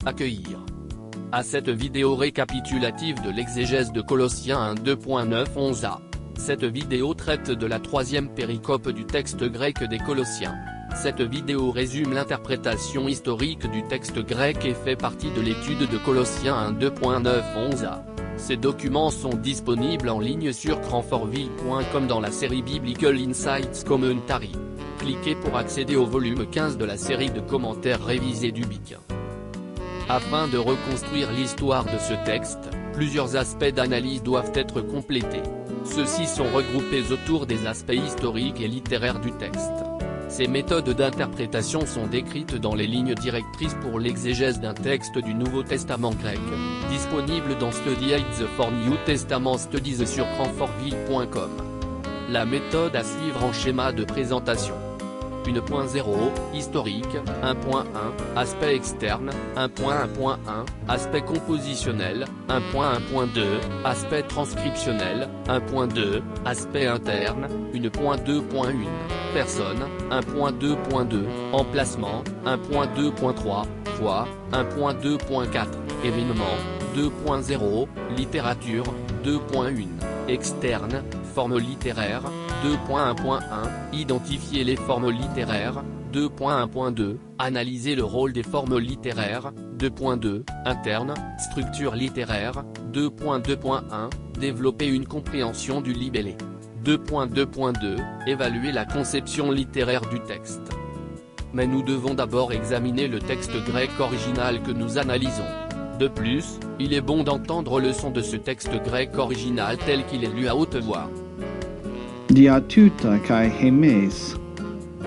Accueillir. À cette vidéo récapitulative de l'exégèse de Colossiens 1:2.9-11a. Cette vidéo traite de la troisième péricope du texte grec des Colossiens. Cette vidéo résume l'interprétation historique du texte grec et fait partie de l'étude de Colossiens 1:2.9-11a. Ces documents sont disponibles en ligne sur cranfortville.com dans la série Biblical Insights Commentary. Cliquez pour accéder au volume 15 de la série de commentaires révisés du BIC. Afin de reconstruire l'histoire de ce texte, plusieurs aspects d'analyse doivent être complétés. Ceux-ci sont regroupés autour des aspects historiques et littéraires du texte. Ces méthodes d'interprétation sont décrites dans les lignes directrices pour l'exégèse d'un texte du Nouveau Testament grec, disponible dans Study Aids for New Testament Studies sur cranfortville.com. La méthode à suivre en schéma de présentation. 1.0, historique, 1.1, aspect externe, 1.1.1, aspect compositionnel, 1.1.2, aspect transcriptionnel, 1.2, aspect interne, 1.2.1, personne, 1.2.2, emplacement, 1.2.3, foi, 1.2.4, événement, 2.0, littérature, 2.1, externe, forme littéraire, 2.1.1, identifier les formes littéraires, 2.1.2, analyser le rôle des formes littéraires, 2.2, interne, structure littéraire, 2.2.1, développer une compréhension du libellé. 2.2.2, évaluer la conception littéraire du texte. Mais nous devons d'abord examiner le texte grec original que nous analysons. De plus, il est bon d'entendre le son de ce texte grec original tel qu'il est lu à haute voix. Diatuta kai hemes,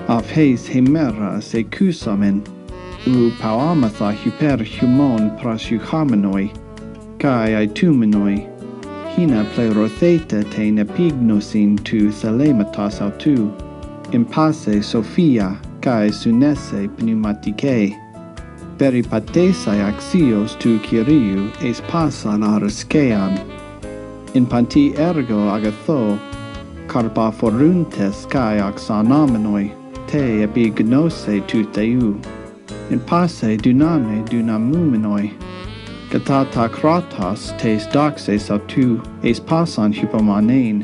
apheis hemera se kusamen, u pauamatha hyper humon prasuchamenoi, kai aitumenoi, hina plerotheta te nepignosin tu thelematas autu, impasse sophia kai sunese pneumatike, peripatesai axios tu Kyriou es pasan araskean, in panti ergo agatho, carpa foruntes kai axanamenoi, te epignose tu teu, in passe duname dunamumenoi, katata kratos tes doxes autu, es pasan hypomanein,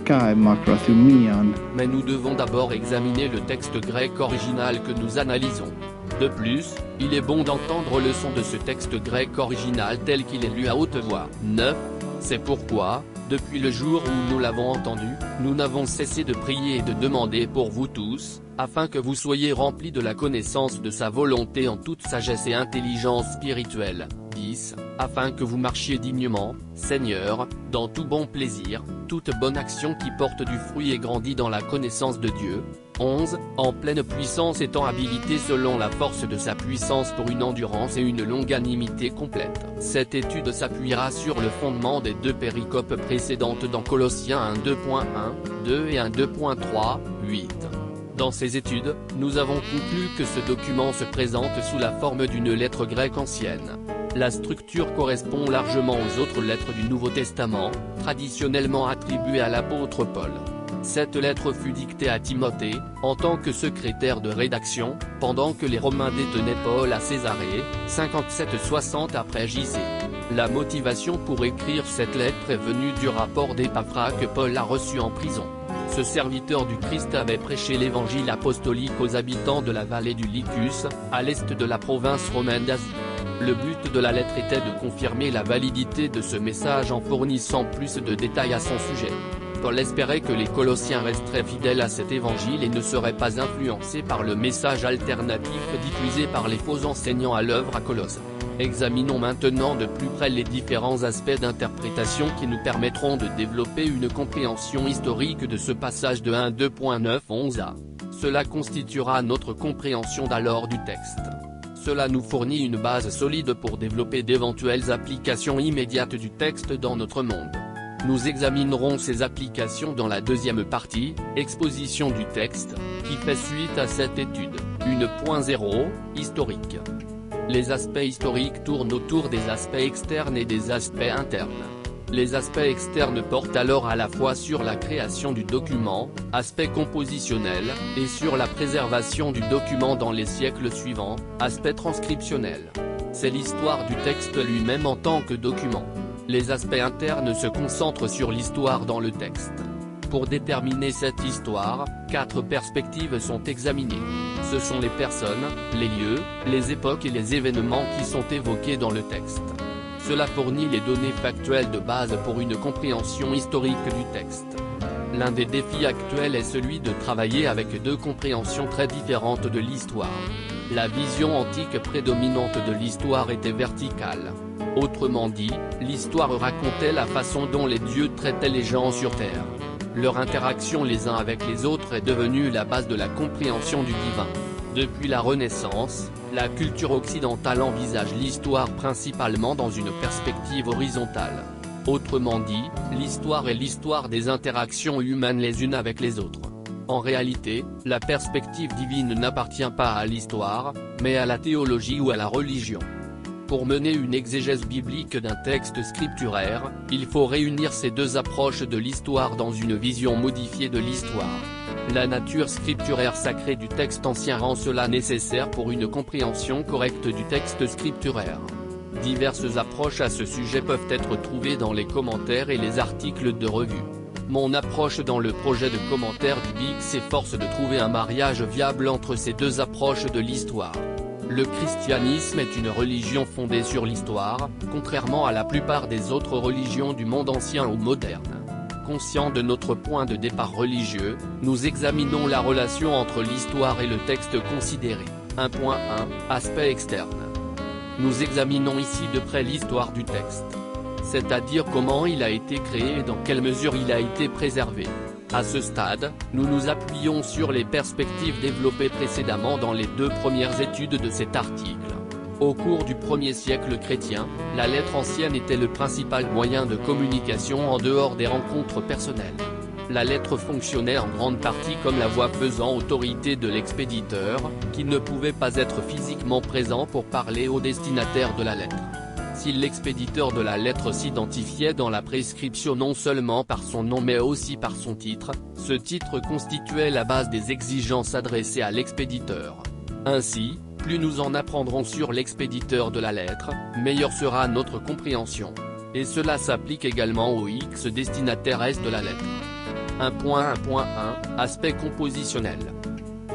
kai macrothumian. Mais nous devons d'abord examiner le texte grec original que nous analysons. De plus, il est bon d'entendre le son de ce texte grec original tel qu'il est lu à haute voix. 9. C'est pourquoi, depuis le jour où nous l'avons entendu, nous n'avons cessé de prier et de demander pour vous tous, afin que vous soyez remplis de la connaissance de sa volonté en toute sagesse et intelligence spirituelle. 10. Afin que vous marchiez dignement, Seigneur, dans tout bon plaisir, toute bonne action qui porte du fruit et grandit dans la connaissance de Dieu. 11. En pleine puissance étant habilité selon la force de sa puissance pour une endurance et une longanimité complète. Cette étude s'appuiera sur le fondement des deux péricopes précédentes dans Colossiens 1:2.1, 2 et 1:2.3, 8. Dans ces études, nous avons conclu que ce document se présente sous la forme d'une lettre grecque ancienne. La structure correspond largement aux autres lettres du Nouveau Testament, traditionnellement attribuées à l'apôtre Paul. Cette lettre fut dictée à Timothée, en tant que secrétaire de rédaction, pendant que les Romains détenaient Paul à Césarée, 57-60 après J.C. La motivation pour écrire cette lettre est venue du rapport d'Épaphras que Paul a reçu en prison. Ce serviteur du Christ avait prêché l'évangile apostolique aux habitants de la vallée du Lycus, à l'est de la province romaine d'Asie. Le but de la lettre était de confirmer la validité de ce message en fournissant plus de détails à son sujet. Paul espérait que les Colossiens resteraient fidèles à cet évangile et ne seraient pas influencés par le message alternatif diffusé par les faux enseignants à l'œuvre à Colosse. Examinons maintenant de plus près les différents aspects d'interprétation qui nous permettront de développer une compréhension historique de ce passage de 1:2.9-11a. Cela constituera notre compréhension d'alors du texte. Cela nous fournit une base solide pour développer d'éventuelles applications immédiates du texte dans notre monde. Nous examinerons ces applications dans la deuxième partie, exposition du texte, qui fait suite à cette étude. 1.0, historique. Les aspects historiques tournent autour des aspects externes et des aspects internes. Les aspects externes portent alors à la fois sur la création du document, aspect compositionnel, et sur la préservation du document dans les siècles suivants, aspect transcriptionnel. c'est l'histoire du texte lui-même en tant que document. Les aspects internes se concentrent sur l'histoire dans le texte. Pour déterminer cette histoire, 4 perspectives sont examinées. Ce sont les personnes, les lieux, les époques et les événements qui sont évoqués dans le texte. Cela fournit les données factuelles de base pour une compréhension historique du texte. L'un des défis actuels est celui de travailler avec 2 compréhensions très différentes de l'histoire. La vision antique prédominante de l'histoire était verticale. Autrement dit, l'histoire racontait la façon dont les dieux traitaient les gens sur Terre. Leur interaction les uns avec les autres est devenue la base de la compréhension du divin. Depuis la Renaissance, la culture occidentale envisage l'histoire principalement dans une perspective horizontale. Autrement dit, l'histoire est l'histoire des interactions humaines les unes avec les autres. En réalité, la perspective divine n'appartient pas à l'histoire, mais à la théologie ou à la religion. Pour mener une exégèse biblique d'un texte scripturaire, il faut réunir ces 2 approches de l'histoire dans une vision modifiée de l'histoire. La nature scripturaire sacrée du texte ancien rend cela nécessaire pour une compréhension correcte du texte scripturaire. Diverses approches à ce sujet peuvent être trouvées dans les commentaires et les articles de revue. Mon approche dans le projet de commentaire du BIC s'efforce de trouver un mariage viable entre ces 2 approches de l'histoire. Le christianisme est une religion fondée sur l'histoire, contrairement à la plupart des autres religions du monde ancien ou moderne. Conscients de notre point de départ religieux, nous examinons la relation entre l'histoire et le texte considéré. 1.1 Aspect externe. Nous examinons ici de près l'histoire du texte. C'est-à-dire comment il a été créé et dans quelle mesure il a été préservé. À ce stade, nous nous appuyons sur les perspectives développées précédemment dans les 2 premières études de cet article. Au cours du 1er siècle chrétien, la lettre ancienne était le principal moyen de communication en dehors des rencontres personnelles. La lettre fonctionnait en grande partie comme la voix faisant autorité de l'expéditeur, qui ne pouvait pas être physiquement présent pour parler au destinataire de la lettre. Si l'expéditeur de la lettre s'identifiait dans la prescription non seulement par son nom mais aussi par son titre, ce titre constituait la base des exigences adressées à l'expéditeur. Ainsi, plus nous en apprendrons sur l'expéditeur de la lettre, meilleure sera notre compréhension. Et cela s'applique également au X destinataire S de la lettre. 1.1.1 Aspect compositionnel.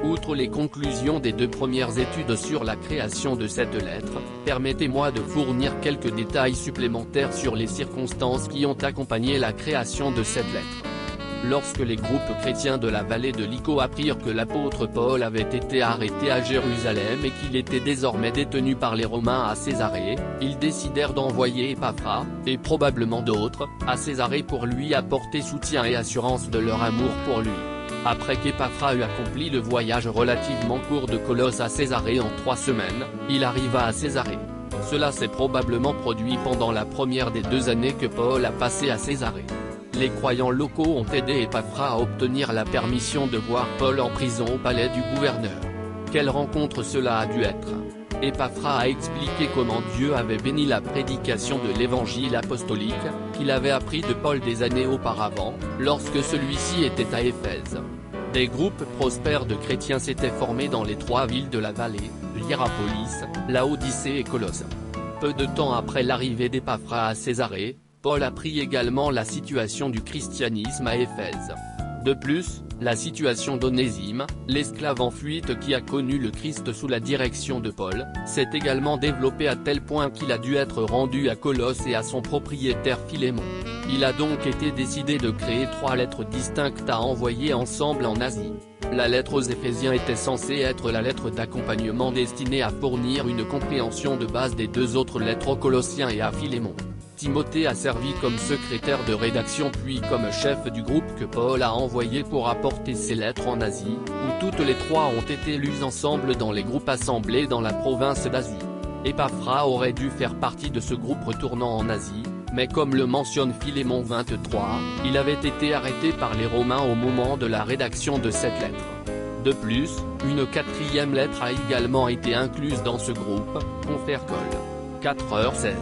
Outre les conclusions des 2 premières études sur la création de cette lettre, permettez-moi de fournir quelques détails supplémentaires sur les circonstances qui ont accompagné la création de cette lettre. Lorsque les groupes chrétiens de la vallée de Lyco apprirent que l'apôtre Paul avait été arrêté à Jérusalem et qu'il était désormais détenu par les Romains à Césarée, ils décidèrent d'envoyer Épaphras, et probablement d'autres, à Césarée pour lui apporter soutien et assurance de leur amour pour lui. Après qu'Épaphras eut accompli le voyage relativement court de Colosse à Césarée en 3 semaines, il arriva à Césarée. Cela s'est probablement produit pendant la première des 2 années que Paul a passé à Césarée. Les croyants locaux ont aidé Épaphras à obtenir la permission de voir Paul en prison au palais du gouverneur. Quelle rencontre cela a dû être! Épaphras a expliqué comment Dieu avait béni la prédication de l'évangile apostolique, qu'il avait appris de Paul des années auparavant, lorsque celui-ci était à Éphèse. Des groupes prospères de chrétiens s'étaient formés dans les 3 villes de la vallée, Hiérapolis, Laodicée et Colosse. Peu de temps après l'arrivée d'Épaphras à Césarée, Paul apprit également la situation du christianisme à Éphèse. De plus, la situation d'Onésime, l'esclave en fuite qui a connu le Christ sous la direction de Paul, s'est également développée à tel point qu'il a dû être rendu à Colosse et à son propriétaire Philémon. Il a donc été décidé de créer 3 lettres distinctes à envoyer ensemble en Asie. La lettre aux Éphésiens était censée être la lettre d'accompagnement destinée à fournir une compréhension de base des 2 autres lettres aux Colossiens et à Philémon. Timothée a servi comme secrétaire de rédaction puis comme chef du groupe que Paul a envoyé pour apporter ses lettres en Asie, où toutes les 3 ont été lues ensemble dans les groupes assemblés dans la province d'Asie. Épaphras aurait dû faire partie de ce groupe retournant en Asie, mais comme le mentionne Philémon 23, il avait été arrêté par les Romains au moment de la rédaction de cette lettre. De plus, une 4e lettre a également été incluse dans ce groupe, Confercol. 4h16.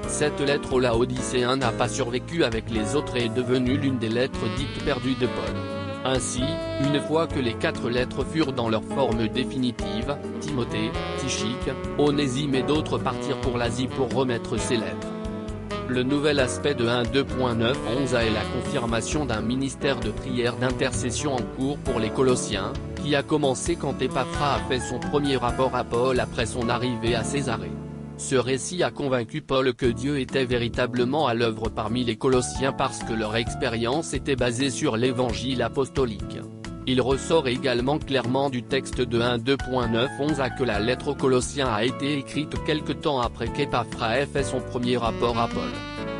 Cette lettre aux Laodicéens n'a pas survécu avec les autres et est devenue l'une des lettres dites perdues de Paul. Ainsi, une fois que les 4 lettres furent dans leur forme définitive, Timothée, Tychik, Onésime et d'autres partirent pour l'Asie pour remettre ces lettres. Le nouvel aspect de 1:2.9-11 est la confirmation d'un ministère de prière d'intercession en cours pour les Colossiens, qui a commencé quand Épaphras a fait son premier rapport à Paul après son arrivée à Césarée. Ce récit a convaincu Paul que Dieu était véritablement à l'œuvre parmi les Colossiens parce que leur expérience était basée sur l'évangile apostolique. Il ressort également clairement du texte de 1:2.9-11 que la lettre aux Colossiens a été écrite quelque temps après qu'Épaphras ait fait son premier rapport à Paul.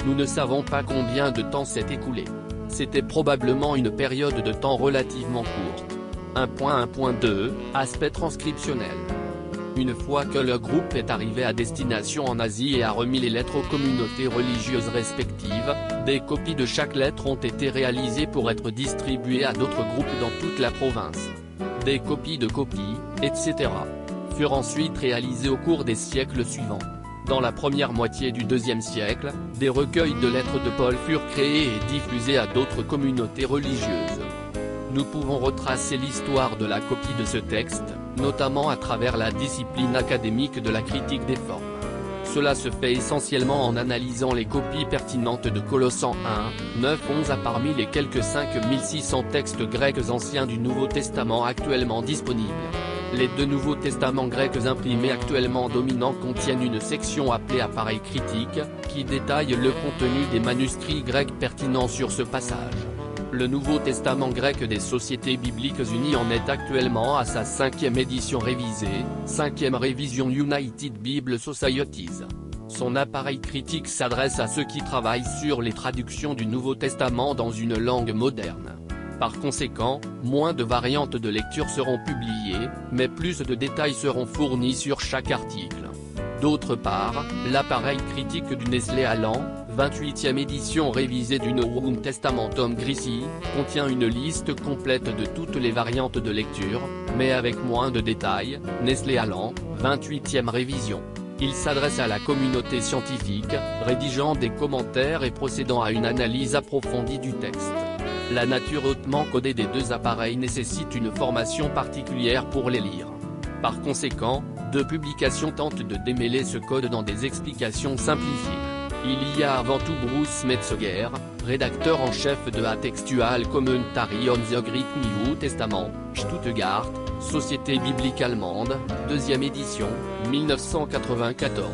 Nous ne savons pas combien de temps s'est écoulé. C'était probablement une période de temps relativement courte. 1.1.2, aspect transcriptionnel. Une fois que le groupe est arrivé à destination en Asie et a remis les lettres aux communautés religieuses respectives, des copies de chaque lettre ont été réalisées pour être distribuées à d'autres groupes dans toute la province. Des copies de copies, etc. furent ensuite réalisées au cours des siècles suivants. Dans la première moitié du IIe siècle, des recueils de lettres de Paul furent créés et diffusés à d'autres communautés religieuses. Nous pouvons retracer l'histoire de la copie de ce texte, notamment à travers la discipline académique de la critique des formes. Cela se fait essentiellement en analysant les copies pertinentes de Colossens 1:9-11 parmi les quelques 5600 textes grecs anciens du Nouveau Testament actuellement disponibles. Les 2 Nouveaux Testaments grecs imprimés actuellement dominants contiennent une section appelée appareil critique, qui détaille le contenu des manuscrits grecs pertinents sur ce passage. Le Nouveau Testament grec des Sociétés Bibliques Unies en est actuellement à sa 5e édition révisée, 5e révision United Bible Societies. Son appareil critique s'adresse à ceux qui travaillent sur les traductions du Nouveau Testament dans une langue moderne. Par conséquent, moins de variantes de lecture seront publiées, mais plus de détails seront fournis sur chaque article. D'autre part, l'appareil critique du Nestlé Aland, 28e édition révisée du Novum Testamentum Grisi, contient une liste complète de toutes les variantes de lecture, mais avec moins de détails. Nestlé Aland, 28e révision. Il s'adresse à la communauté scientifique, rédigeant des commentaires et procédant à une analyse approfondie du texte. La nature hautement codée des 2 appareils nécessite une formation particulière pour les lire. Par conséquent, 2 publications tentent de démêler ce code dans des explications simplifiées. Il y a avant tout Bruce Metzger, rédacteur en chef de A Textual Commentary on the Greek New Testament, Stuttgart, Société biblique allemande, 2e édition, 1994.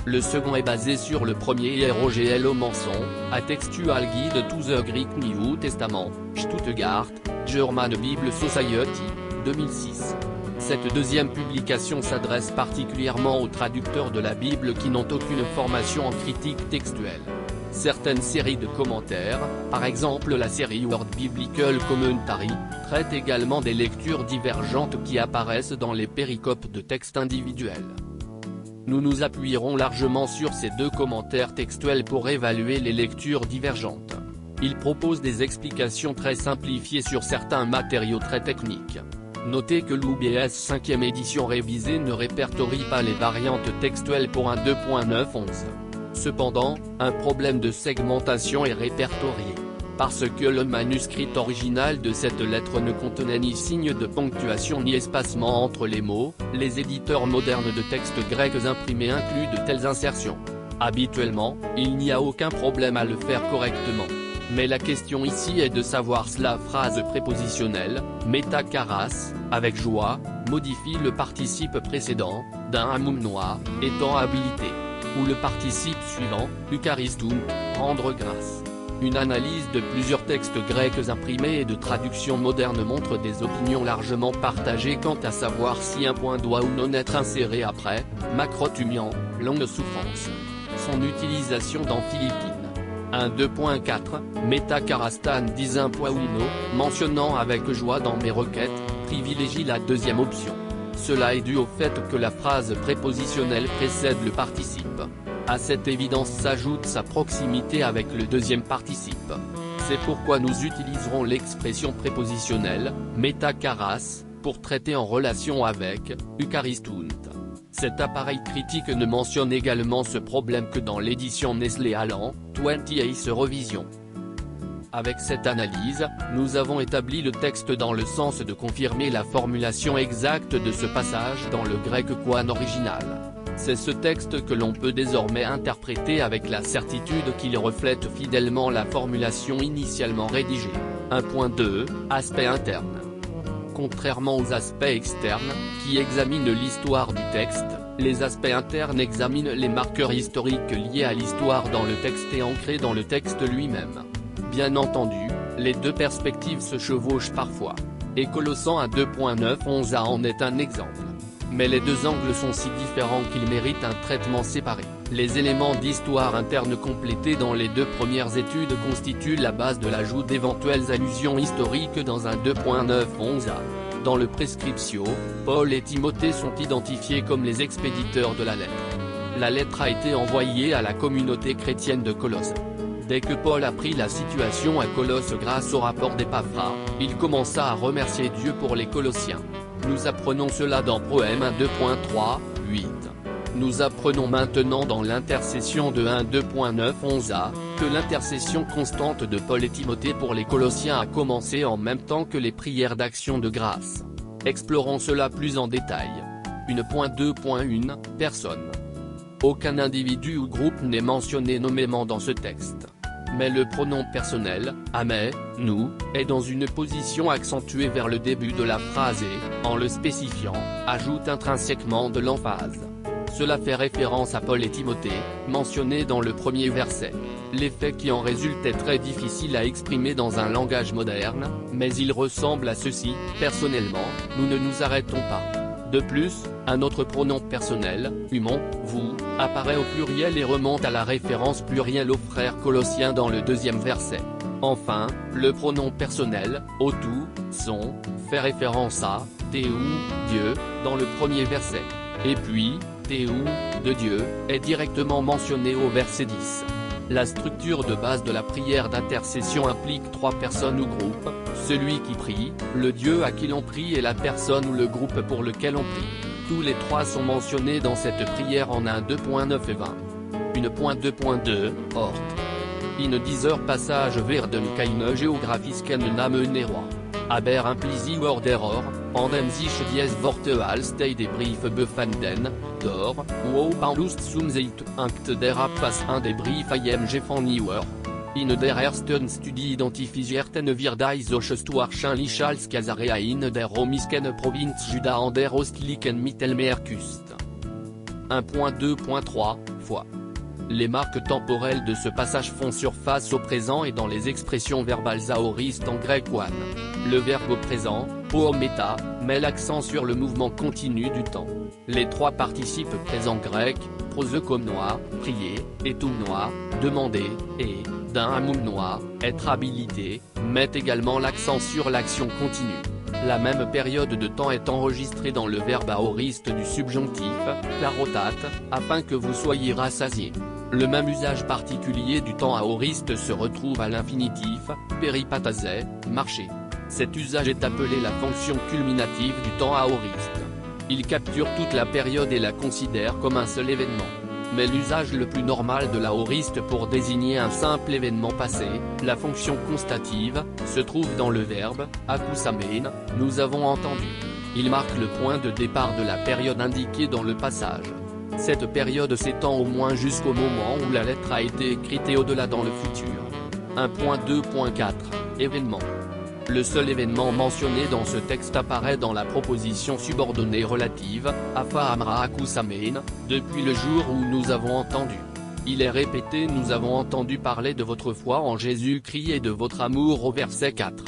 Le second est basé sur le premier et Roger L. Manson, A Textual Guide to the Greek New Testament, Stuttgart, German Bible Society, 2006. Cette 2e publication s'adresse particulièrement aux traducteurs de la Bible qui n'ont aucune formation en critique textuelle. Certaines séries de commentaires, par exemple la série Word Biblical Commentary, traitent également des lectures divergentes qui apparaissent dans les péricopes de textes individuels. Nous nous appuierons largement sur ces 2 commentaires textuels pour évaluer les lectures divergentes. Ils proposent des explications très simplifiées sur certains matériaux très techniques. Notez que l'UBS 5e édition révisée ne répertorie pas les variantes textuelles pour 1:2.9-11. Cependant, un problème de segmentation est répertorié. Parce que le manuscrit original de cette lettre ne contenait ni signe de ponctuation ni espacement entre les mots, les éditeurs modernes de textes grecs imprimés incluent de telles insertions. Habituellement, il n'y a aucun problème à le faire correctement. Mais la question ici est de savoir si la phrase prépositionnelle, metakaras, avec joie, modifie le participe précédent, d'un amumnois, étant habilité. Ou le participe suivant, euchariston, rendre grâce. Une analyse de plusieurs textes grecs imprimés et de traductions modernes montre des opinions largement partagées quant à savoir si un point doit ou non être inséré après, macrotumian, longue souffrance. Son utilisation dans Philippines. 1:2.4, Metakarastan 10.1.1, mentionnant avec joie dans mes requêtes, privilégie la 2e option. Cela est dû au fait que la phrase prépositionnelle précède le participe. À cette évidence s'ajoute sa proximité avec le 2e participe. C'est pourquoi nous utiliserons l'expression prépositionnelle, metakaras, pour traiter en relation avec, eucharistunt. Cet appareil critique ne mentionne également ce problème que dans l'édition Nestlé Aland, 28th Revision. Avec cette analyse, nous avons établi le texte dans le sens de confirmer la formulation exacte de ce passage dans le grec koine original. C'est ce texte que l'on peut désormais interpréter avec la certitude qu'il reflète fidèlement la formulation initialement rédigée. 1.2 Aspect interne. Contrairement aux aspects externes, qui examinent l'histoire du texte, les aspects internes examinent les marqueurs historiques liés à l'histoire dans le texte et ancrés dans le texte lui-même. Bien entendu, les deux perspectives se chevauchent parfois. Et Colossens 2.9-11a en est un exemple. Mais les deux angles sont si différents qu'ils méritent un traitement séparé. Les éléments d'histoire interne complétés dans les deux premières études constituent la base de l'ajout d'éventuelles allusions historiques dans un 2.9-11a. Dans le Prescriptio, Paul et Timothée sont identifiés comme les expéditeurs de la lettre. La lettre a été envoyée à la communauté chrétienne de Colosse. Dès que Paul apprit la situation à Colosse grâce au rapport d'Épaphras, il commença à remercier Dieu pour les Colossiens. Nous apprenons cela dans Proème 1.2.3-8. Nous apprenons maintenant dans l'intercession de 1.2.9-11a, que l'intercession constante de Paul et Timothée pour les Colossiens a commencé en même temps que les prières d'action de grâce. Explorons cela plus en détail. 1.2.1 Personne. Aucun individu ou groupe n'est mentionné nommément dans ce texte. Mais le pronom personnel, amé, nous, est dans une position accentuée vers le début de la phrase et, en le spécifiant, ajoute intrinsèquement de l'emphase. Cela fait référence à Paul et Timothée, mentionnés dans le premier verset. L'effet qui en résulte est très difficile à exprimer dans un langage moderne, mais il ressemble à ceci: personnellement, nous ne nous arrêtons pas. De plus, un autre pronom personnel, humon, vous, apparaît au pluriel et remonte à la référence plurielle aux frères colossiens dans le deuxième verset. Enfin, le pronom personnel, autou, son, fait référence à théou, Dieu, dans le premier verset. Et puis, théou, de Dieu, est directement mentionné au verset 10. La structure de base de la prière d'intercession implique trois personnes ou groupes, celui qui prie, le Dieu à qui l'on prie et la personne ou le groupe pour lequel on prie. Tous les trois sont mentionnés dans cette prière en 1.2.9 et 20. 1.2.2, Hort. In dieser Passage werden keine geographischen Namen roi. Aber implisi orderor, en sich dies Worte als die Briefe befanden, dor, wo Paulus zum Zeitpunkt der Abfassung des Briefe gefangen war. In der ersten Studie identifizierten wir die Hochstuarchen als Caesarea in der romisken Provinz Juda an der ostlichen Mittelmeerküste. 1.2.3, fois. Les marques temporelles de ce passage font surface au présent et dans les expressions verbales aoristes en grec one. Le verbe au présent, poometa, met l'accent sur le mouvement continu du temps. Les trois participes présents grecs, prosekomnoa, prier, et tumnoa, demander, et, d'un amumnoa, être habilité, mettent également l'accent sur l'action continue. La même période de temps est enregistrée dans le verbe aoriste du subjonctif, klarotate, afin que vous soyez rassasiés. Le même usage particulier du temps aoriste se retrouve à l'infinitif, peripatase, marcher. Cet usage est appelé la fonction culminative du temps aoriste. Il capture toute la période et la considère comme un seul événement. Mais l'usage le plus normal de l'aoriste pour désigner un simple événement passé, la fonction constative, se trouve dans le verbe, akusamen, nous avons entendu. Il marque le point de départ de la période indiquée dans le passage. Cette période s'étend au moins jusqu'au moment où la lettre a été écrite et au-delà dans le futur. 1.2.4 Événement. Le seul événement mentionné dans ce texte apparaît dans la proposition subordonnée relative, Afa Amra Akusamen, depuis le jour où nous avons entendu. Il est répété: nous avons entendu parler de votre foi en Jésus-Christ et de votre amour au verset 4.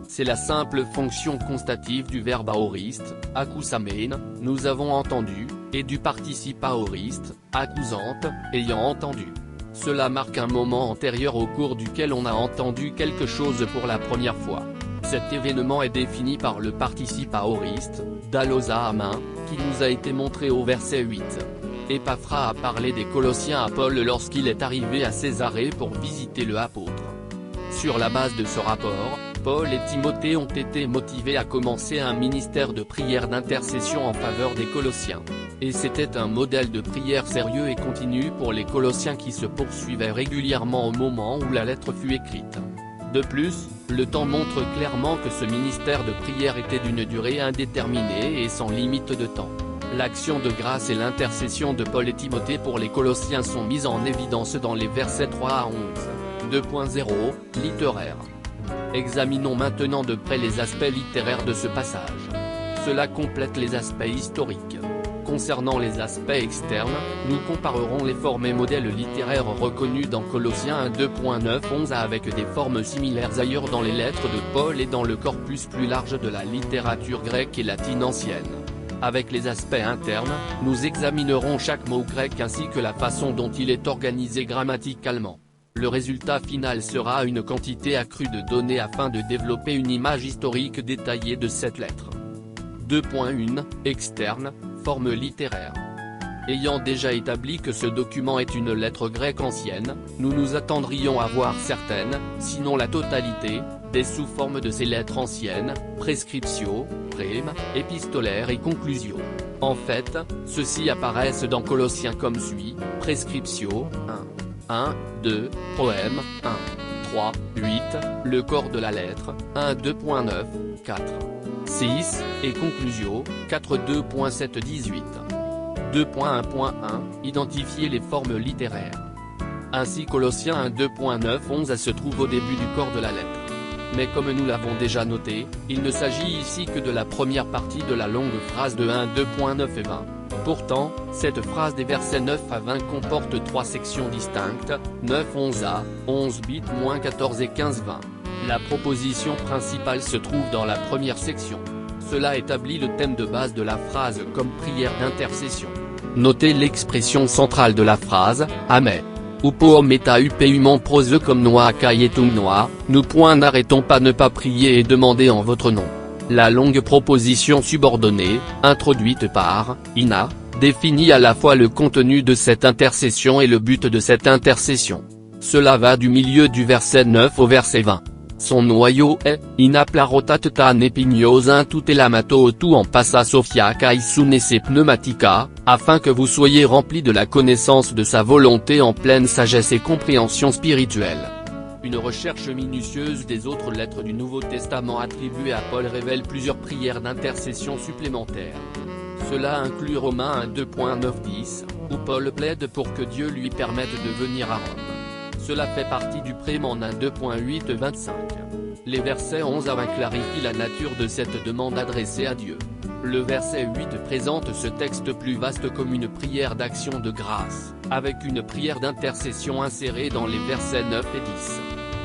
C'est la simple fonction constative du verbe aoriste, akusamen, nous avons entendu, et du participe aoriste, accusante, ayant entendu. Cela marque un moment antérieur au cours duquel on a entendu quelque chose pour la première fois. Cet événement est défini par le participe aoriste, dalosa à main, qui nous a été montré au verset 8. Épaphras a parlé des Colossiens à Paul lorsqu'il est arrivé à Césarée pour visiter le apôtre. Sur la base de ce rapport, Paul et Timothée ont été motivés à commencer un ministère de prière d'intercession en faveur des Colossiens. Et c'était un modèle de prière sérieux et continu pour les Colossiens qui se poursuivait régulièrement au moment où la lettre fut écrite. De plus, le temps montre clairement que ce ministère de prière était d'une durée indéterminée et sans limite de temps. L'action de grâce et l'intercession de Paul et Timothée pour les Colossiens sont mises en évidence dans les versets 3 à 11. 2.0, littéraire. Examinons maintenant de près les aspects littéraires de ce passage. Cela complète les aspects historiques. Concernant les aspects externes, nous comparerons les formes et modèles littéraires reconnus dans Colossiens 1:2.9-11 avec des formes similaires ailleurs dans les lettres de Paul et dans le corpus plus large de la littérature grecque et latine ancienne. Avec les aspects internes, nous examinerons chaque mot grec ainsi que la façon dont il est organisé grammaticalement. Le résultat final sera une quantité accrue de données afin de développer une image historique détaillée de cette lettre. 2.1, externe, forme littéraire. Ayant déjà établi que ce document est une lettre grecque ancienne, nous nous attendrions à voir certaines, sinon la totalité, des sous-formes de ces lettres anciennes, prescriptio, prime, épistolaire et conclusio. En fait, ceux-ci apparaissent dans Colossiens comme suit, prescriptio, 1, 2, poème, 1, 3, 8, le corps de la lettre, 1 2.9, 4, 6, et conclusio, 4 2.7 18. 2.1.1, identifier les formes littéraires. Ainsi Colossiens 1:2.9 11 se trouve au début du corps de la lettre. Mais comme nous l'avons déjà noté, il ne s'agit ici que de la première partie de la longue phrase de 1:2.9 et 20. Pourtant, cette phrase des versets 9 à 20 comporte 3 sections distinctes, 9-11a, 11 bit, -14 et 15-20. La proposition principale se trouve dans la première section. Cela établit le thème de base de la phrase comme prière d'intercession. Notez l'expression centrale de la phrase, Amen. Upo meta upeumon prose comme noa cailletum noa, nous n'arrêtons pas ne pas prier et demander en votre nom. La longue proposition subordonnée, introduite par Ina, définit à la fois le contenu de cette intercession et le but de cette intercession. Cela va du milieu du verset 9 au verset 20. Son noyau est, Ina plarotateta nepignos tout elamato tout en passa sophia kai sunese pneumatica, afin que vous soyez remplis de la connaissance de sa volonté en pleine sagesse et compréhension spirituelle. Une recherche minutieuse des autres lettres du Nouveau Testament attribuées à Paul révèle plusieurs prières d'intercession supplémentaires. Cela inclut Romains 1:2.9-10, où Paul plaide pour que Dieu lui permette de venir à Rome. Cela fait partie du prême en 1:2.8-25. Les versets 11 à 20 clarifient la nature de cette demande adressée à Dieu. Le verset 8 présente ce texte plus vaste comme une prière d'action de grâce, avec une prière d'intercession insérée dans les versets 9 et 10.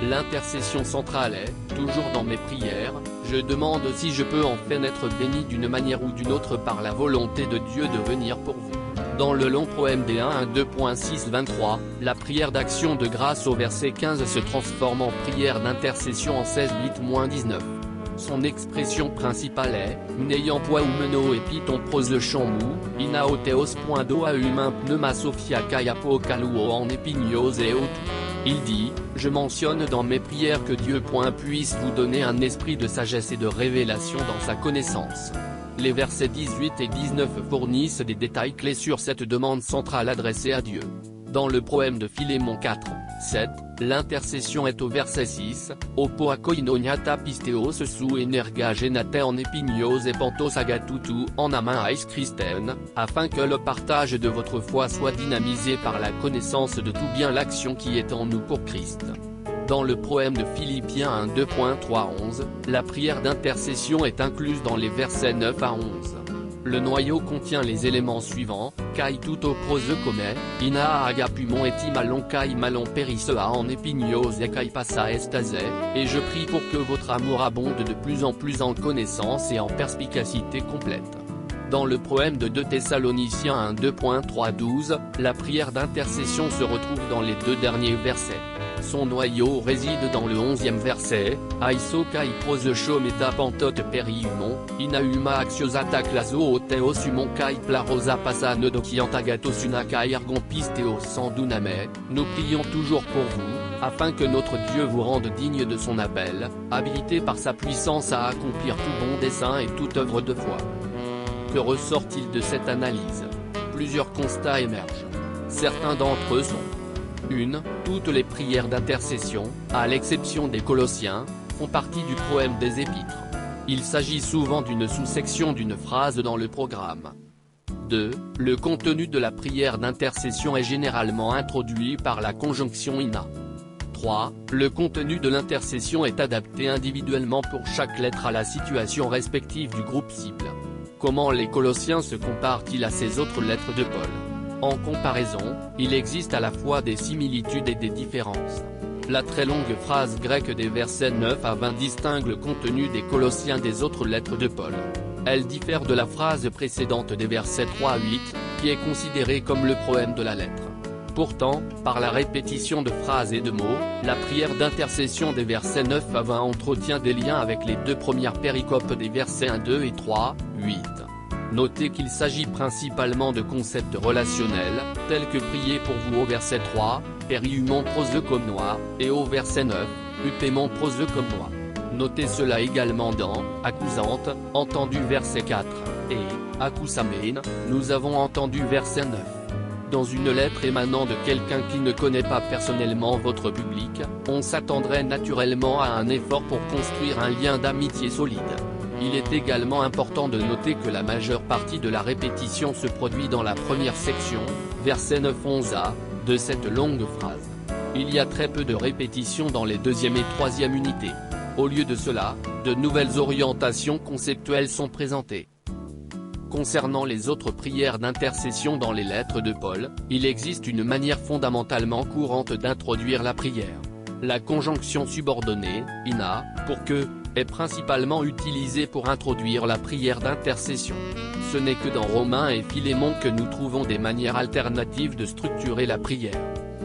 L'intercession centrale est, toujours dans mes prières, je demande si je peux enfin être béni d'une manière ou d'une autre par la volonté de Dieu de venir pour vous. Dans le long poème des 1:2.6-23, la prière d'action de grâce au verset 15 se transforme en prière d'intercession en 16:19. Son expression principale est, n'ayant poids ou meno et ton prose chamou, inaoteos.doa humain pneuma sophia kai apocaluo en épignos et autres. Il dit, je mentionne dans mes prières que Dieu puisse vous donner un esprit de sagesse et de révélation dans sa connaissance. Les versets 18 et 19 fournissent des détails clés sur cette demande centrale adressée à Dieu. Dans le poème de Philémon 4:7, l'intercession est au verset 6, Opo akoinoniata pisteos sou energa genate en épignos et pantos agatutu en amin ais Christen, afin que le partage de votre foi soit dynamisé par la connaissance de tout bien l'action qui est en nous pour Christ. Dans le poème de Philippiens 1:2.3-11, la prière d'intercession est incluse dans les versets 9 à 11. Le noyau contient les éléments suivants, kai tuto prose come, ina agapumon et imalon kai malon perisea en épignos et kai passa estase, et je prie pour que votre amour abonde de plus en plus en connaissance et en perspicacité complète. Dans le poème de 2 Thessaloniciens 1:2.3-12, la prière d'intercession se retrouve dans les 2 derniers versets. Son noyau réside dans le 11e verset, Aiso kai prose meta pantote periumon, inauma axiosata claso teos humon kai plarosa passa nedokiantagatos una kai argompisteos sanduname, nous prions toujours pour vous, afin que notre Dieu vous rende digne de son appel, habilité par sa puissance à accomplir tout bon dessein et toute œuvre de foi. Que ressort-il de cette analyse? Plusieurs constats émergent. Certains d'entre eux sont 1. Toutes les prières d'intercession, à l'exception des Colossiens, font partie du poème des Épîtres. Il s'agit souvent d'une sous-section d'une phrase dans le programme. 2. Le contenu de la prière d'intercession est généralement introduit par la conjonction INA. 3. Le contenu de l'intercession est adapté individuellement pour chaque lettre à la situation respective du groupe cible. Comment les Colossiens se comparent-ils à ces autres lettres de Paul? En comparaison, il existe à la fois des similitudes et des différences. La très longue phrase grecque des versets 9 à 20 distingue le contenu des Colossiens des autres lettres de Paul. Elle diffère de la phrase précédente des versets 3 à 8, qui est considérée comme le proème de la lettre. Pourtant, par la répétition de phrases et de mots, la prière d'intercession des versets 9 à 20 entretient des liens avec les deux premières péricopes des versets 1, 2 et 3, 8. Notez qu'il s'agit principalement de concepts relationnels, tels que prier pour vous au verset 3, periumon prose comme moi, et au verset 9, upémon prose comme moi. Notez cela également dans accusante, entendu verset 4, et accusamen, nous avons entendu verset 9. Dans une lettre émanant de quelqu'un qui ne connaît pas personnellement votre public, on s'attendrait naturellement à un effort pour construire un lien d'amitié solide. Il est également important de noter que la majeure partie de la répétition se produit dans la première section, versets 9-11a, de cette longue phrase. Il y a très peu de répétitions dans les deuxième et troisième unités. Au lieu de cela, de nouvelles orientations conceptuelles sont présentées. Concernant les autres prières d'intercession dans les lettres de Paul, il existe une manière fondamentalement courante d'introduire la prière. La conjonction subordonnée, INA, pour que, est principalement utilisée pour introduire la prière d'intercession. Ce n'est que dans Romains et Philémon que nous trouvons des manières alternatives de structurer la prière.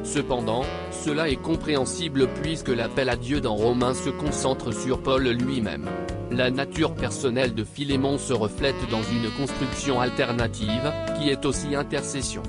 Cependant, cela est compréhensible puisque l'appel à Dieu dans Romains se concentre sur Paul lui-même. La nature personnelle de Philémon se reflète dans une construction alternative, qui est aussi intercession.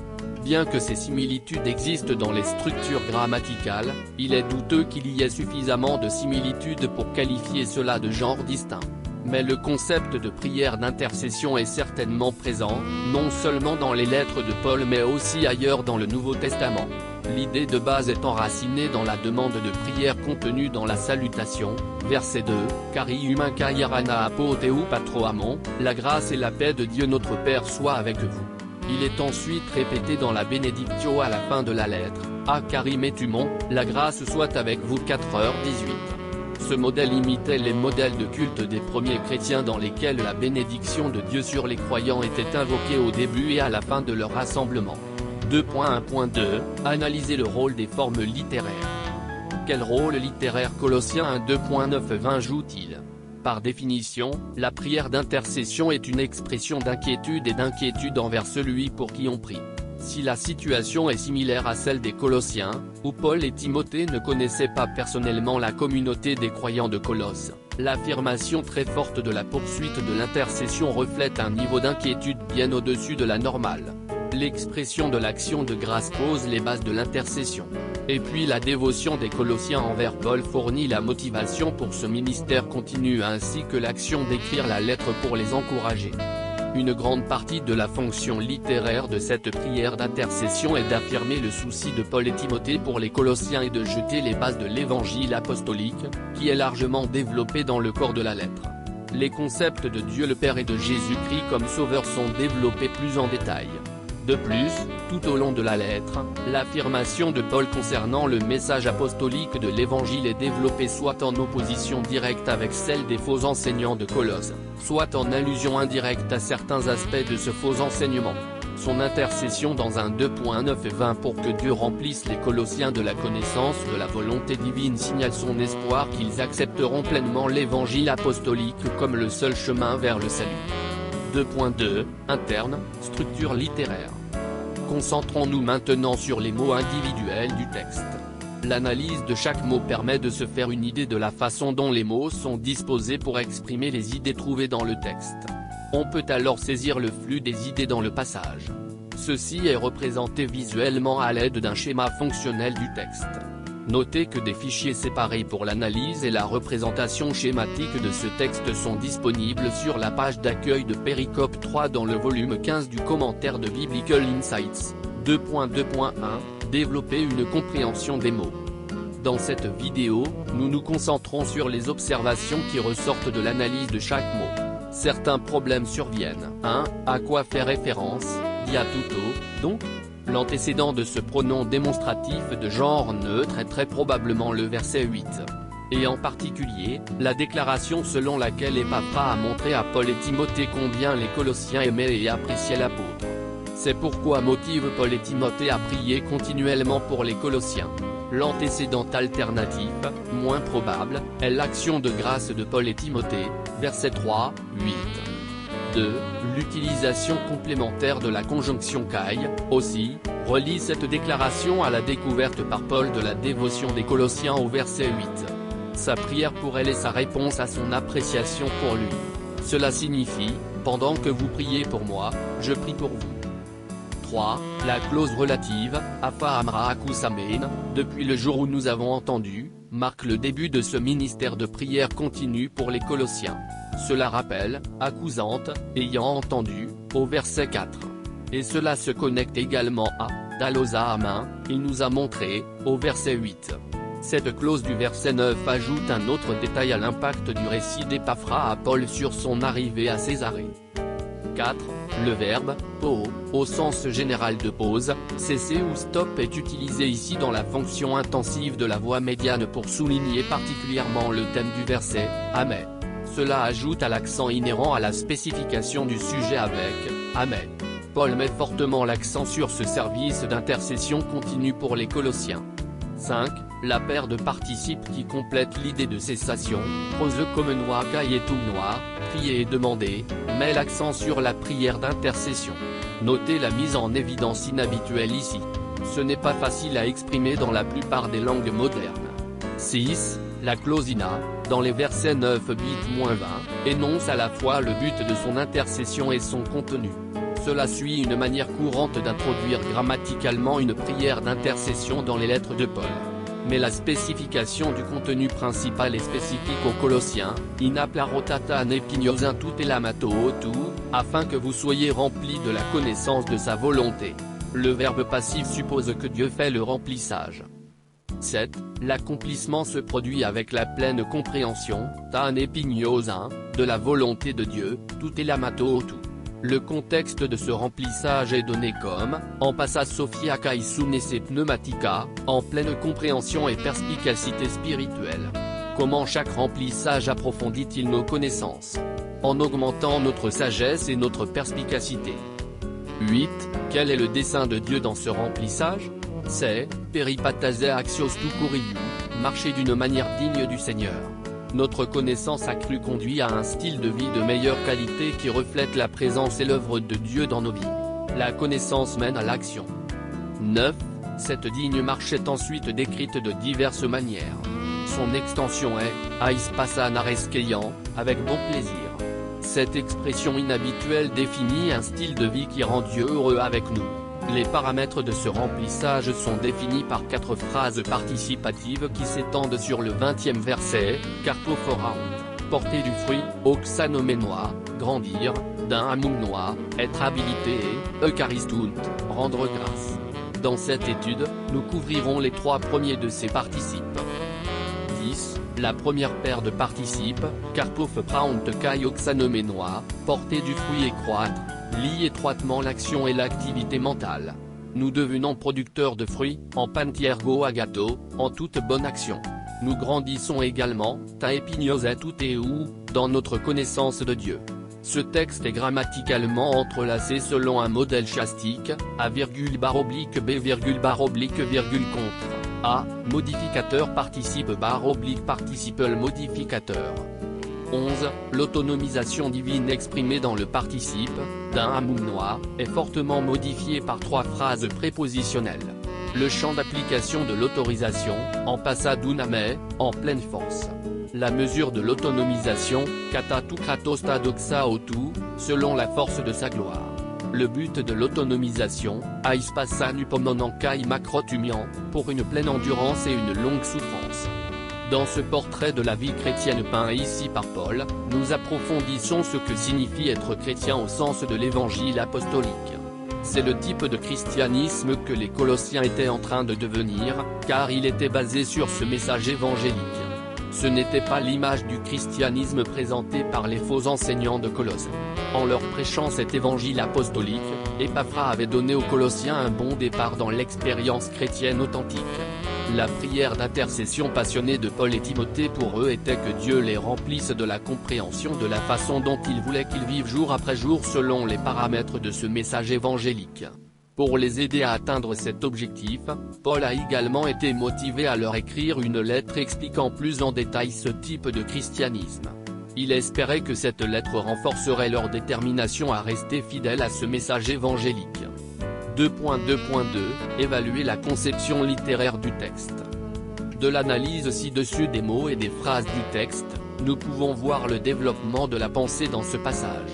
Bien que ces similitudes existent dans les structures grammaticales, il est douteux qu'il y ait suffisamment de similitudes pour qualifier cela de genre distinct. Mais le concept de prière d'intercession est certainement présent, non seulement dans les lettres de Paul mais aussi ailleurs dans le Nouveau Testament. L'idée de base est enracinée dans la demande de prière contenue dans la salutation, verset 2, Cari humain kaiarana apoteu patroamon, la grâce et la paix de Dieu notre Père soient avec vous. Il est ensuite répété dans la bénédictio à la fin de la lettre, A cari metumon, la grâce soit avec vous 4h18. Ce modèle imitait les modèles de culte des premiers chrétiens dans lesquels la bénédiction de Dieu sur les croyants était invoquée au début et à la fin de leur rassemblement. 2.1.2 Analyser le rôle des formes littéraires. Quel rôle littéraire Colossiens 1.2.9-20 joue-t-il? Par définition, la prière d'intercession est une expression d'inquiétude et d'inquiétude envers celui pour qui on prie. Si la situation est similaire à celle des Colossiens, où Paul et Timothée ne connaissaient pas personnellement la communauté des croyants de Colosse, l'affirmation très forte de la poursuite de l'intercession reflète un niveau d'inquiétude bien au-dessus de la normale. L'expression de l'action de grâce pose les bases de l'intercession. Et puis la dévotion des Colossiens envers Paul fournit la motivation pour ce ministère continu ainsi que l'action d'écrire la lettre pour les encourager. Une grande partie de la fonction littéraire de cette prière d'intercession est d'affirmer le souci de Paul et Timothée pour les Colossiens et de jeter les bases de l'évangile apostolique, qui est largement développé dans le corps de la lettre. Les concepts de Dieu le Père et de Jésus-Christ comme Sauveur sont développés plus en détail. De plus, tout au long de la lettre, l'affirmation de Paul concernant le message apostolique de l'Évangile est développée soit en opposition directe avec celle des faux enseignants de Colosse, soit en allusion indirecte à certains aspects de ce faux enseignement. Son intercession dans 2.9 et 20 pour que Dieu remplisse les Colossiens de la connaissance de la volonté divine signale son espoir qu'ils accepteront pleinement l'Évangile apostolique comme le seul chemin vers le salut. 2.2, interne, structure littéraire. Concentrons-nous maintenant sur les mots individuels du texte. L'analyse de chaque mot permet de se faire une idée de la façon dont les mots sont disposés pour exprimer les idées trouvées dans le texte. On peut alors saisir le flux des idées dans le passage. Ceci est représenté visuellement à l'aide d'un schéma fonctionnel du texte. Notez que des fichiers séparés pour l'analyse et la représentation schématique de ce texte sont disponibles sur la page d'accueil de Péricope 3 dans le volume 15 du commentaire de Biblical Insights. 2.2.1 développer une compréhension des mots. Dans cette vidéo, nous nous concentrons sur les observations qui ressortent de l'analyse de chaque mot. Certains problèmes surviennent. 1. À quoi fait référence, diatuto, donc? L'antécédent de ce pronom démonstratif de genre neutre est très probablement le verset 8. Et en particulier, la déclaration selon laquelle Épaphras a montré à Paul et Timothée combien les Colossiens aimaient et appréciaient l'apôtre. C'est pourquoi motive Paul et Timothée à prier continuellement pour les Colossiens. L'antécédent alternatif, moins probable, est l'action de grâce de Paul et Timothée, versets 3, 8. 2. L'utilisation complémentaire de la conjonction kai, aussi, relie cette déclaration à la découverte par Paul de la dévotion des Colossiens au verset 8. Sa prière pour elle est sa réponse à son appréciation pour lui. Cela signifie, pendant que vous priez pour moi, je prie pour vous. 3. La clause relative, Apha Amra Akusamen, depuis le jour où nous avons entendu, marque le début de ce ministère de prière continue pour les Colossiens. Cela rappelle, accusante, ayant entendu, au verset 4. Et cela se connecte également à, Dalosa Amin, il nous a montré, au verset 8. Cette clause du verset 9 ajoute un autre détail à l'impact du récit d'Épaphras à Paul sur son arrivée à Césarée. 4. Le verbe « po » au sens général de pause, cesser ou stop est utilisé ici dans la fonction intensive de la voix médiane pour souligner particulièrement le thème du verset « Amen ». Cela ajoute à l'accent inhérent à la spécification du sujet avec « Amen ». Paul met fortement l'accent sur ce service d'intercession continue pour les Colossiens. 5. La paire de participes qui complète l'idée de cessation, prose comme noir kai et tout noir, prier et demander, met l'accent sur la prière d'intercession. Notez la mise en évidence inhabituelle ici. Ce n'est pas facile à exprimer dans la plupart des langues modernes. 6. La clausina, dans les versets 9-20, énonce à la fois le but de son intercession et son contenu. Cela suit une manière courante d'introduire grammaticalement une prière d'intercession dans les lettres de Paul. Mais la spécification du contenu principal est spécifique aux Colossiens, inaplarotata nepignosin tout elamato tout, afin que vous soyez remplis de la connaissance de sa volonté. Le verbe passif suppose que Dieu fait le remplissage. 7. L'accomplissement se produit avec la pleine compréhension, ta nepignosin, de la volonté de Dieu, tout elamato tout. Le contexte de ce remplissage est donné comme, en passa sophia kai sunese pneumatica, en pleine compréhension et perspicacité spirituelle. Comment chaque remplissage approfondit-il nos connaissances? En augmentant notre sagesse et notre perspicacité. 8. Quel est le dessein de Dieu dans ce remplissage? C'est, peripatase axios tu curiu, marcher d'une manière digne du Seigneur. Notre connaissance accrue conduit à un style de vie de meilleure qualité qui reflète la présence et l'œuvre de Dieu dans nos vies. La connaissance mène à l'action. 9. Cette digne marche est ensuite décrite de diverses manières. Son extension est « aispasa nareskeyan », avec bon plaisir. Cette expression inhabituelle définit un style de vie qui rend Dieu heureux avec nous. Les paramètres de ce remplissage sont définis par 4 phrases participatives qui s'étendent sur le 20e verset, carpophoraont, porter du fruit, oxanoménois, grandir, d'un amoumnois, être habilité et, eucharistunt, rendre grâce. Dans cette étude, nous couvrirons les 3 premiers de ces participes. 10. La première paire de participes, carpophoraont kai oxanoménois, porter du fruit et croître, lie étroitement l'action et l'activité mentale. Nous devenons producteurs de fruits, en pantiergo agato, en toute bonne action. Nous grandissons également, ta epignosa tout et ou, dans notre connaissance de Dieu. Ce texte est grammaticalement entrelacé selon un modèle chiastique, A,B,contre. A, modificateur participe /participle modificateur. 11. L'autonomisation divine exprimée dans le participe, d'un amoumnois, est fortement modifiée par 3 phrases prépositionnelles. Le champ d'application de l'autorisation, en passa duname, en pleine force. La mesure de l'autonomisation, kata tu kratos ta doxa otu, selon la force de sa gloire. Le but de l'autonomisation, aispasa nupomonankai macrotumian, pour une pleine endurance et une longue souffrance. Dans ce portrait de la vie chrétienne peint ici par Paul, nous approfondissons ce que signifie être chrétien au sens de l'évangile apostolique. C'est le type de christianisme que les Colossiens étaient en train de devenir, car il était basé sur ce message évangélique. Ce n'était pas l'image du christianisme présentée par les faux enseignants de Colosse. En leur prêchant cet évangile apostolique, Épaphras avait donné aux Colossiens un bon départ dans l'expérience chrétienne authentique. La prière d'intercession passionnée de Paul et Timothée pour eux était que Dieu les remplisse de la compréhension de la façon dont il voulait qu'ils vivent jour après jour selon les paramètres de ce message évangélique. Pour les aider à atteindre cet objectif, Paul a également été motivé à leur écrire une lettre expliquant plus en détail ce type de christianisme. Il espérait que cette lettre renforcerait leur détermination à rester fidèles à ce message évangélique. 2.2.2 Évaluer la conception littéraire du texte. De l'analyse ci-dessus des mots et des phrases du texte, nous pouvons voir le développement de la pensée dans ce passage.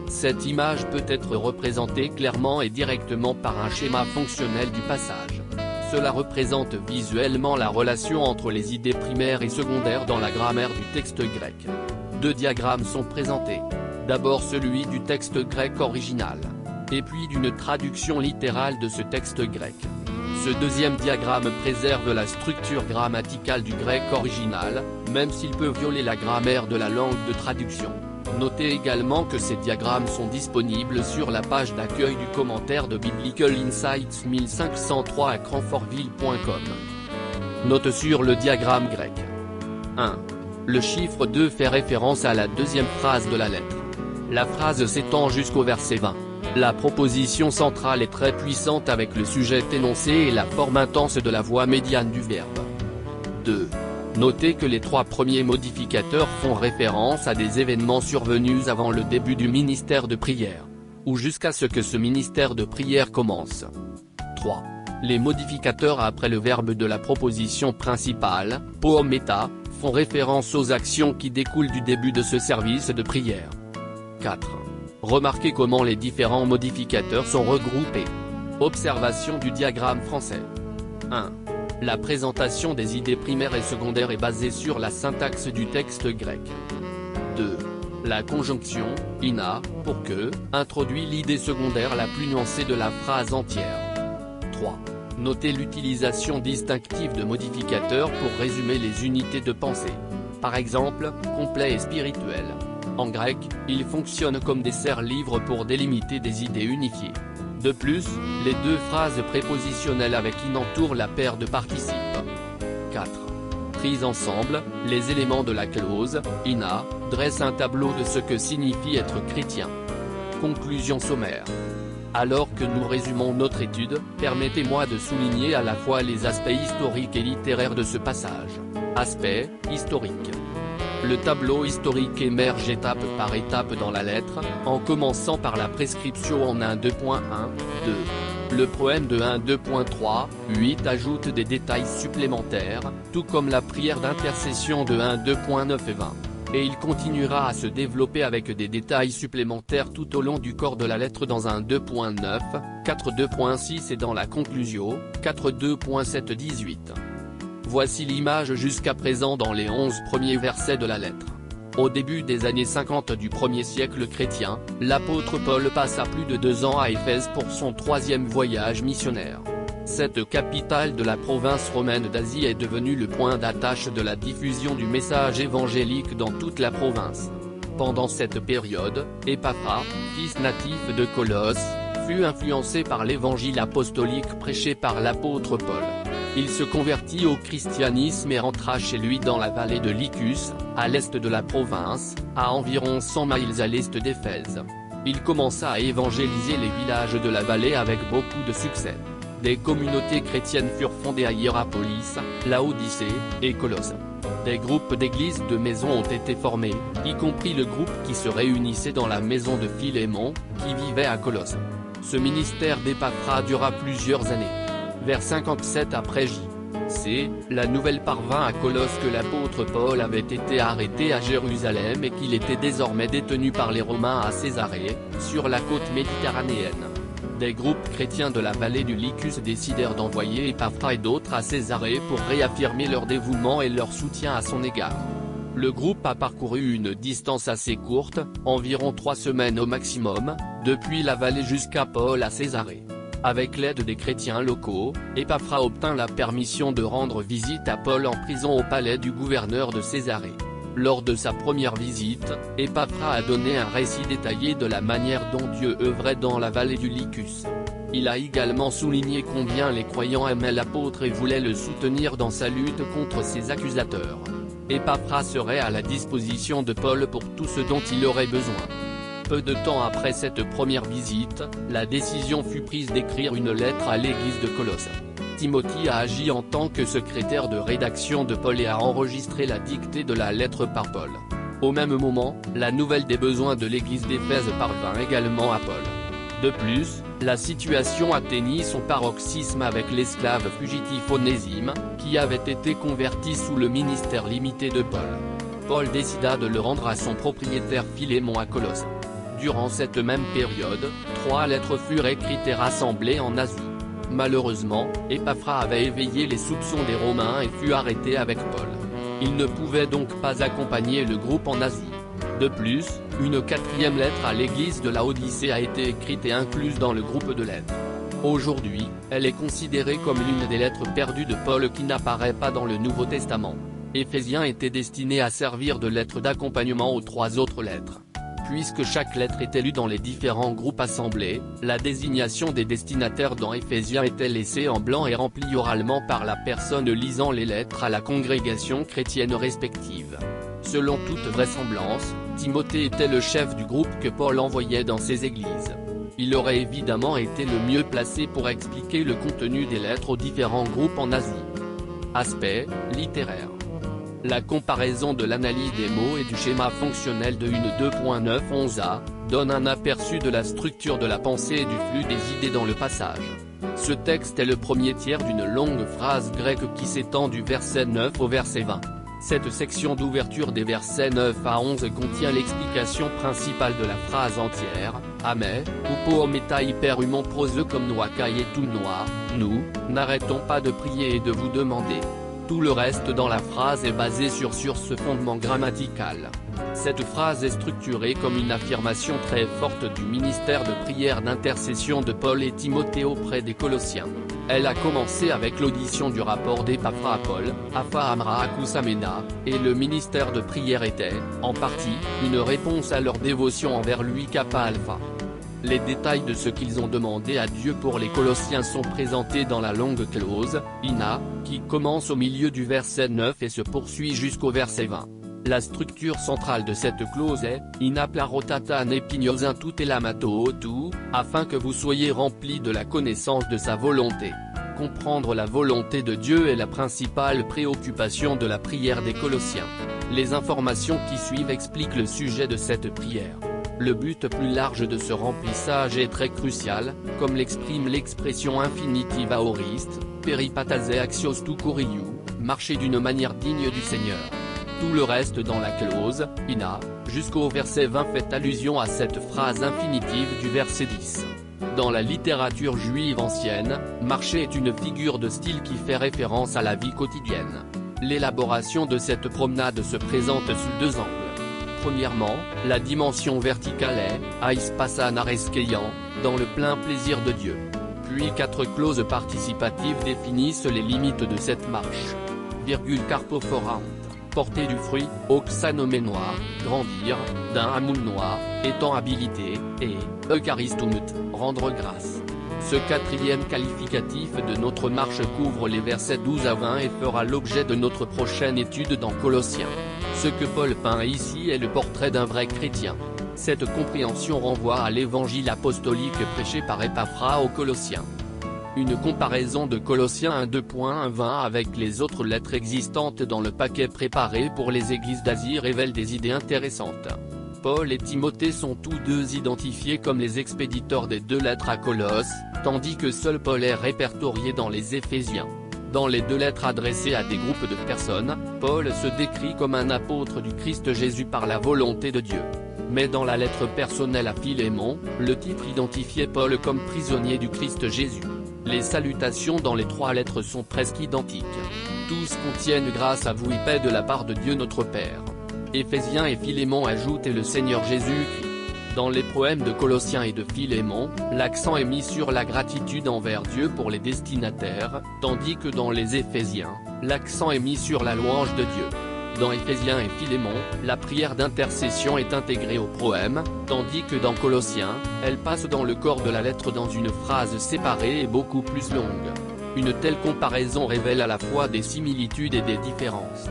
Cette image peut être représentée clairement et directement par un schéma fonctionnel du passage. Cela représente visuellement la relation entre les idées primaires et secondaires dans la grammaire du texte grec. Deux diagrammes sont présentés. D'abord celui du texte grec original, et puis d'une traduction littérale de ce texte grec. Ce deuxième diagramme préserve la structure grammaticale du grec original, même s'il peut violer la grammaire de la langue de traduction. Notez également que ces diagrammes sont disponibles sur la page d'accueil du commentaire de Biblical Insights 1503 à cranfortville.com. Note sur le diagramme grec. 1. Le chiffre 2 fait référence à la deuxième phrase de la lettre. La phrase s'étend jusqu'au verset 20. La proposition centrale est très puissante avec le sujet énoncé et la forme intense de la voix médiane du verbe. 2. Notez que les trois premiers modificateurs font référence à des événements survenus avant le début du ministère de prière, ou jusqu'à ce que ce ministère de prière commence. 3. Les modificateurs après le verbe de la proposition principale, poometa, font référence aux actions qui découlent du début de ce service de prière. 4. Remarquez comment les différents modificateurs sont regroupés. Observation du diagramme français. 1. La présentation des idées primaires et secondaires est basée sur la syntaxe du texte grec. 2. La conjonction « ina » pour que introduit l'idée secondaire la plus nuancée de la phrase entière. 3. Notez l'utilisation distinctive de modificateurs pour résumer les unités de pensée. Par exemple, complet et spirituel. En grec, ils fonctionnent comme des serre-livres pour délimiter des idées unifiées. De plus, les deux phrases prépositionnelles avec in entourent la paire de participes. 4. Pris ensemble, les éléments de la clause « ina » dressent un tableau de ce que signifie être chrétien. Conclusion sommaire. Alors que nous résumons notre étude, permettez-moi de souligner à la fois les aspects historiques et littéraires de ce passage. Aspect historique. Le tableau historique émerge étape par étape dans la lettre, en commençant par la prescription en 1.2.1, 2. Le poème de 1.2.3, 8 ajoute des détails supplémentaires, tout comme la prière d'intercession de 1.2.9 et 20. Et il continuera à se développer avec des détails supplémentaires tout au long du corps de la lettre dans 1.2.9, 4.2.6 et dans la conclusion, 4.2.7-18. Voici l'image jusqu'à présent dans les 11 premiers versets de la lettre. Au début des années 50 du 1er siècle chrétien, l'apôtre Paul passa plus de 2 ans à Éphèse pour son 3e voyage missionnaire. Cette capitale de la province romaine d'Asie est devenue le point d'attache de la diffusion du message évangélique dans toute la province. Pendant cette période, Épaphras, fils natif de Colosse, fut influencé par l'évangile apostolique prêché par l'apôtre Paul. Il se convertit au christianisme et rentra chez lui dans la vallée de Lycus, à l'est de la province, à environ 100 miles à l'est d'Éphèse. Il commença à évangéliser les villages de la vallée avec beaucoup de succès. Des communautés chrétiennes furent fondées à Hiérapolis, Laodicée, et Colosse. Des groupes d'églises de maisons ont été formés, y compris le groupe qui se réunissait dans la maison de Philémon, qui vivait à Colosse. Ce ministère d'Épaphras dura plusieurs années. Vers 57 après J.C., la nouvelle parvint à Colosse que l'apôtre Paul avait été arrêté à Jérusalem et qu'il était désormais détenu par les Romains à Césarée, sur la côte méditerranéenne. Des groupes chrétiens de la vallée du Lycus décidèrent d'envoyer Épaphras et d'autres à Césarée pour réaffirmer leur dévouement et leur soutien à son égard. Le groupe a parcouru une distance assez courte, environ 3 semaines au maximum, depuis la vallée jusqu'à Paul à Césarée. Avec l'aide des chrétiens locaux, Épaphras obtint la permission de rendre visite à Paul en prison au palais du gouverneur de Césarée. Lors de sa première visite, Épaphras a donné un récit détaillé de la manière dont Dieu œuvrait dans la vallée du Lycus. Il a également souligné combien les croyants aimaient l'apôtre et voulaient le soutenir dans sa lutte contre ses accusateurs. Épaphras serait à la disposition de Paul pour tout ce dont il aurait besoin. Peu de temps après cette première visite, la décision fut prise d'écrire une lettre à l'église de Colosse. Timothée a agi en tant que secrétaire de rédaction de Paul et a enregistré la dictée de la lettre par Paul. Au même moment, la nouvelle des besoins de l'église d'Éphèse parvint également à Paul. De plus, la situation atteignit son paroxysme avec l'esclave fugitif Onésime, qui avait été converti sous le ministère limité de Paul. Paul décida de le rendre à son propriétaire Philémon à Colosse. Durant cette même période, 3 lettres furent écrites et rassemblées en Asie. Malheureusement, Épaphras avait éveillé les soupçons des Romains et fut arrêté avec Paul. Il ne pouvait donc pas accompagner le groupe en Asie. De plus, une 4e lettre à l'église de Laodicée a été écrite et incluse dans le groupe de lettres. Aujourd'hui, elle est considérée comme l'une des lettres perdues de Paul qui n'apparaît pas dans le Nouveau Testament. Éphésiens était destiné à servir de lettre d'accompagnement aux 3 autres lettres. Puisque chaque lettre était lue dans les différents groupes assemblés, la désignation des destinataires dans Éphésiens était laissée en blanc et remplie oralement par la personne lisant les lettres à la congrégation chrétienne respective. Selon toute vraisemblance, Timothée était le chef du groupe que Paul envoyait dans ses églises. Il aurait évidemment été le mieux placé pour expliquer le contenu des lettres aux différents groupes en Asie. Aspect littéraire. La comparaison de l'analyse des mots et du schéma fonctionnel de une 2.911a donne un aperçu de la structure de la pensée et du flux des idées dans le passage. Ce texte est le premier tiers d'une longue phrase grecque qui s'étend du verset 9 au verset 20. Cette section d'ouverture des versets 9 à 11 contient l'explication principale de la phrase entière, Amé, upo meta hyperhuman prose comme noa kai et tout noir, nous, n'arrêtons pas de prier et de vous demander. Tout le reste dans la phrase est basé sur ce fondement grammatical. Cette phrase est structurée comme une affirmation très forte du ministère de prière d'intercession de Paul et Timothée auprès des Colossiens. Elle a commencé avec l'audition du rapport d'Épaphras à Paul, Apha Amra Akusamena, et le ministère de prière était, en partie, une réponse à leur dévotion envers lui Kappa Alpha. Les détails de ce qu'ils ont demandé à Dieu pour les Colossiens sont présentés dans la longue clause, Ina, qui commence au milieu du verset 9 et se poursuit jusqu'au verset 20. La structure centrale de cette clause est, Ina plarotata nepignosin tout elamato tout, afin que vous soyez remplis de la connaissance de sa volonté. Comprendre la volonté de Dieu est la principale préoccupation de la prière des Colossiens. Les informations qui suivent expliquent le sujet de cette prière. Le but plus large de ce remplissage est très crucial, comme l'exprime l'expression infinitive aoriste, peripatase axios tu curiou, marcher d'une manière digne du Seigneur. Tout le reste dans la clause, Ina, jusqu'au verset 20 fait allusion à cette phrase infinitive du verset 10. Dans la littérature juive ancienne, marcher est une figure de style qui fait référence à la vie quotidienne. L'élaboration de cette promenade se présente sous 2 angles. Premièrement, la dimension verticale est, ais passa nareskeyan, dans le plein plaisir de Dieu. Puis 4 clauses participatives définissent les limites de cette marche. Carpoforant, porter du fruit, oxanomenoir, grandir, d'un amoulnoir, étant habilité, et, eucharistumut, rendre grâce. Ce 4e qualificatif de notre marche couvre les versets 12 à 20 et fera l'objet de notre prochaine étude dans Colossiens. Ce que Paul peint ici est le portrait d'un vrai chrétien. Cette compréhension renvoie à l'évangile apostolique prêché par Épaphras aux Colossiens. Une comparaison de Colossiens 1.20 avec les autres lettres existantes dans le paquet préparé pour les églises d'Asie révèle des idées intéressantes. Paul et Timothée sont tous deux identifiés comme les expéditeurs des 2 lettres à Colosse, tandis que seul Paul est répertorié dans les Éphésiens. Dans les 2 lettres adressées à des groupes de personnes, Paul se décrit comme un apôtre du Christ Jésus par la volonté de Dieu. Mais dans la lettre personnelle à Philémon, le titre identifiait Paul comme prisonnier du Christ Jésus. Les salutations dans les 3 lettres sont presque identiques. Tous contiennent grâce à vous et paix de la part de Dieu notre Père. Éphésiens et Philémon ajoutent et le Seigneur Jésus-Christ. Dans les poèmes de Colossiens et de Philémon, l'accent est mis sur la gratitude envers Dieu pour les destinataires, tandis que dans les Éphésiens, l'accent est mis sur la louange de Dieu. Dans Éphésiens et Philémon, la prière d'intercession est intégrée au poème, tandis que dans Colossiens, elle passe dans le corps de la lettre dans une phrase séparée et beaucoup plus longue. Une telle comparaison révèle à la fois des similitudes et des différences.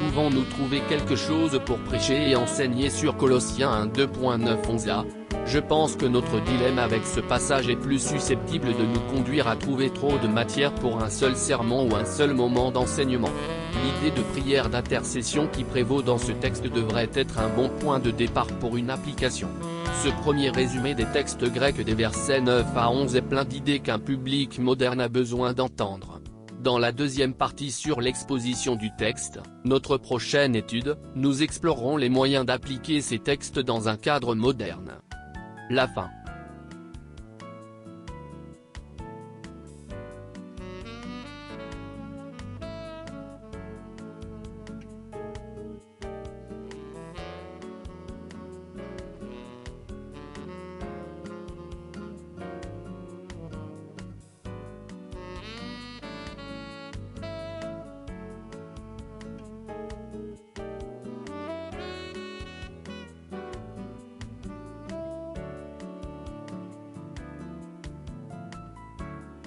Pouvons-nous trouver quelque chose pour prêcher et enseigner sur Colossiens 1:2.9-11a? Je pense que notre dilemme avec ce passage est plus susceptible de nous conduire à trouver trop de matière pour un seul sermon ou un seul moment d'enseignement. L'idée de prière d'intercession qui prévaut dans ce texte devrait être un bon point de départ pour une application. Ce premier résumé des textes grecs des versets 9 à 11 est plein d'idées qu'un public moderne a besoin d'entendre. Dans la deuxième partie sur l'exposition du texte, notre prochaine étude, nous explorerons les moyens d'appliquer ces textes dans un cadre moderne. La fin.